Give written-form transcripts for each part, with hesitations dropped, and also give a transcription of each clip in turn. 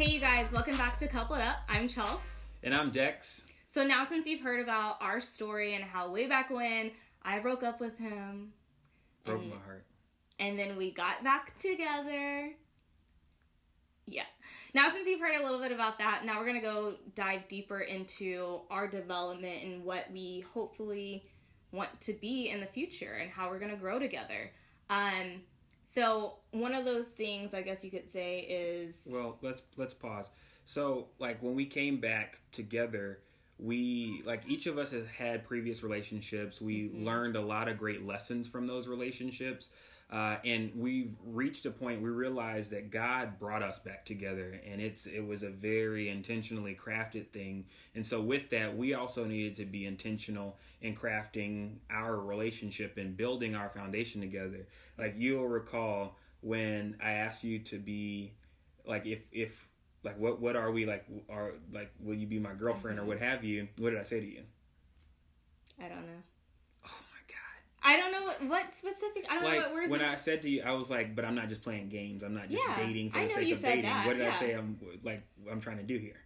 Hey you guys, welcome back to Coupled Up. I'm Chelsea. And I'm Dex. So now since you've heard about our story and how way back when I broke up with him. Broke my heart. And then we got back together. Yeah. Now since you've heard a little bit about that, now we're going to go dive deeper into our development and what we hopefully want to be in the future and how we're going to grow together. So one of those things I guess you could say is... Well, let's pause. So, like, when we came back together, we, like, each of us has had previous relationships. We learned a lot of great lessons from those relationships. And we've reached a point we realized that God brought us back together, and it was a very intentionally crafted thing. And so with that, we also needed to be intentional in crafting our relationship and building our foundation together. Like, you'll recall when I asked you to be, like, if like, what are we, like, will you be my girlfriend or what have you? What did I say to you? I don't know. I don't know what specific. I don't know what words. When I said to you, I was like, "But I'm not just playing games. I'm not just dating for the sake of dating." That. What did I say? I'm trying to do here.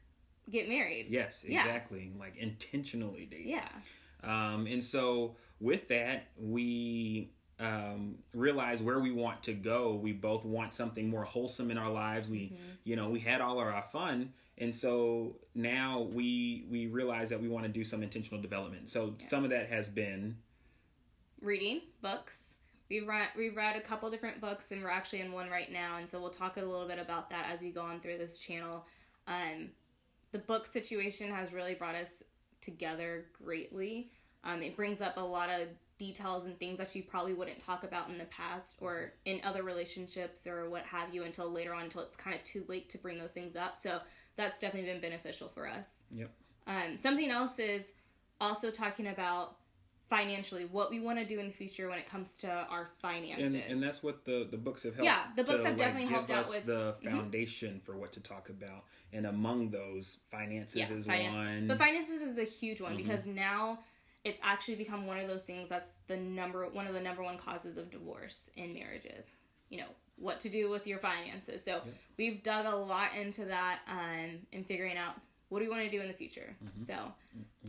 Get married. Yes, exactly. Yeah. Like, intentionally dating. Yeah. And so with that, we realize where we want to go. We both want something more wholesome in our lives. We had all of our fun. And so now we realize that we want to do some intentional development. So some of that has been reading books. We've read a couple different books, and we're actually in one right now, and so we'll talk a little bit about that as we go on through this channel. The book situation has really brought us together greatly. It brings up a lot of details and things that you probably wouldn't talk about in the past or in other relationships or what have you until later on, until it's kind of too late to bring those things up. So that's definitely been beneficial for us. Yep. Something else is also talking about financially, what we want to do in the future when it comes to our finances. And that's what the books have helped. Yeah, the books have definitely helped out with the foundation for what to talk about. And among those, finances is one. But finances is a huge one because now it's actually become one of those things that's one of the number one causes of divorce in marriages. You know, what to do with your finances. So we've dug a lot into that and figuring out what do we want to do in the future. So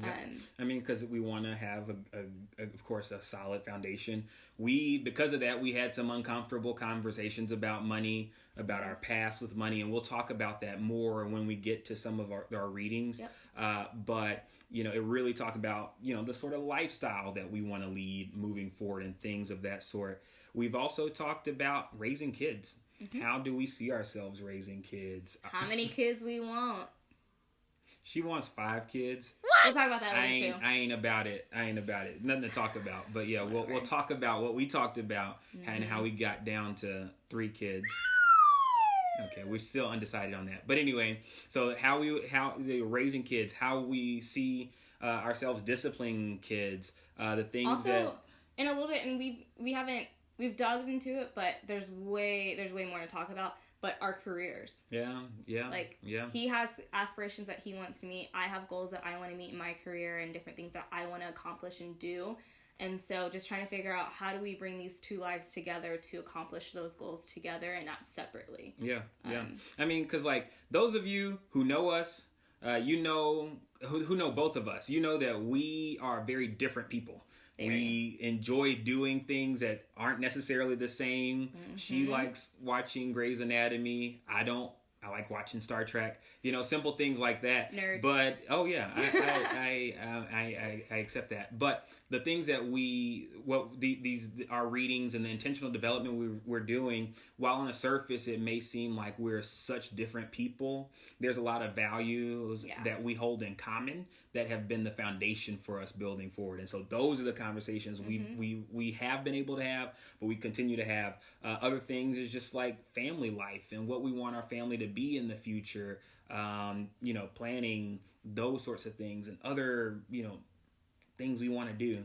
I mean, because we want to have of course a solid foundation. Because of that, we had some uncomfortable conversations about money, about our past with money, and we'll talk about that more when we get to some of our readings. But it really talk about the sort of lifestyle that we want to lead moving forward and things of that sort. We've also talked about raising kids. How do we see ourselves raising kids? How many kids we want? She wants 5 kids. What? We'll talk about that later too. I ain't about it. Nothing to talk about. But yeah, we'll talk about what we talked about and how we got down to 3 kids. Okay, we're still undecided on that. But anyway, so how raising kids, how we see ourselves disciplining kids, the things also, that in a little bit, and we've dug into it, but there's way more to talk about. But our careers. Yeah. He has aspirations that he wants to meet. I have goals that I want to meet in my career and different things that I want to accomplish and do. And so just trying to figure out how do we bring these 2 lives together to accomplish those goals together and not separately. Yeah. I mean, because, like, those of you who know us, who know both of us, you know that we are very different people. We enjoy doing things that aren't necessarily the same. She likes watching Grey's Anatomy. I don't. I like watching Star Trek. Simple things like that. Nerd. But I accept that. But the things that our readings and the intentional development we're doing, while on the surface it may seem like we're such different people, there's a lot of values that we hold in common that have been the foundation for us building forward. And so those are the conversations we have been able to have, but we continue to have. Other things is just like family life and what we want our family to be in the future. Planning those sorts of things and other, things we want to do.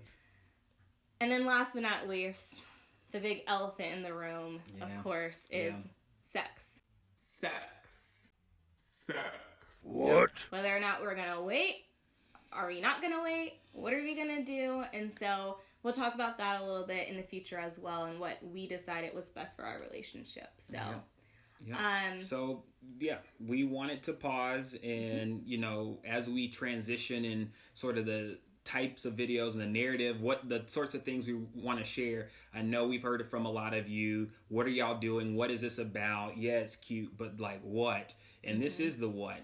And then last but not least, the big elephant in the room, of course, is sex. What? Whether or not we're going to wait, are we not going to wait? What are we going to do? And so we'll talk about that a little bit in the future as well and what we decided was best for our relationship. So Yeah. So yeah, we wanted to pause and, you know, as we transition in sort of the types of videos and the narrative, what the sorts of things we want to share. I know we've heard it from a lot of you. What are y'all doing? What is this about? Yeah, it's cute, but like what? And this is the what.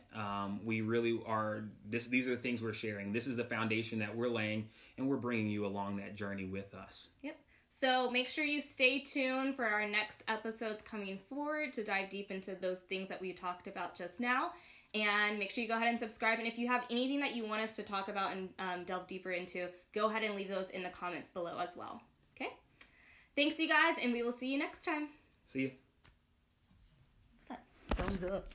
We really are, these are the things we're sharing. This is the foundation that we're laying, and we're bringing you along that journey with us. Yep. So make sure you stay tuned for our next episodes coming forward to dive deep into those things that we talked about just now. And make sure you go ahead and subscribe. And if you have anything that you want us to talk about and delve deeper into, go ahead and leave those in the comments below as well. Okay? Thanks, you guys, and we will see you next time. See you. What's that? Thumbs up.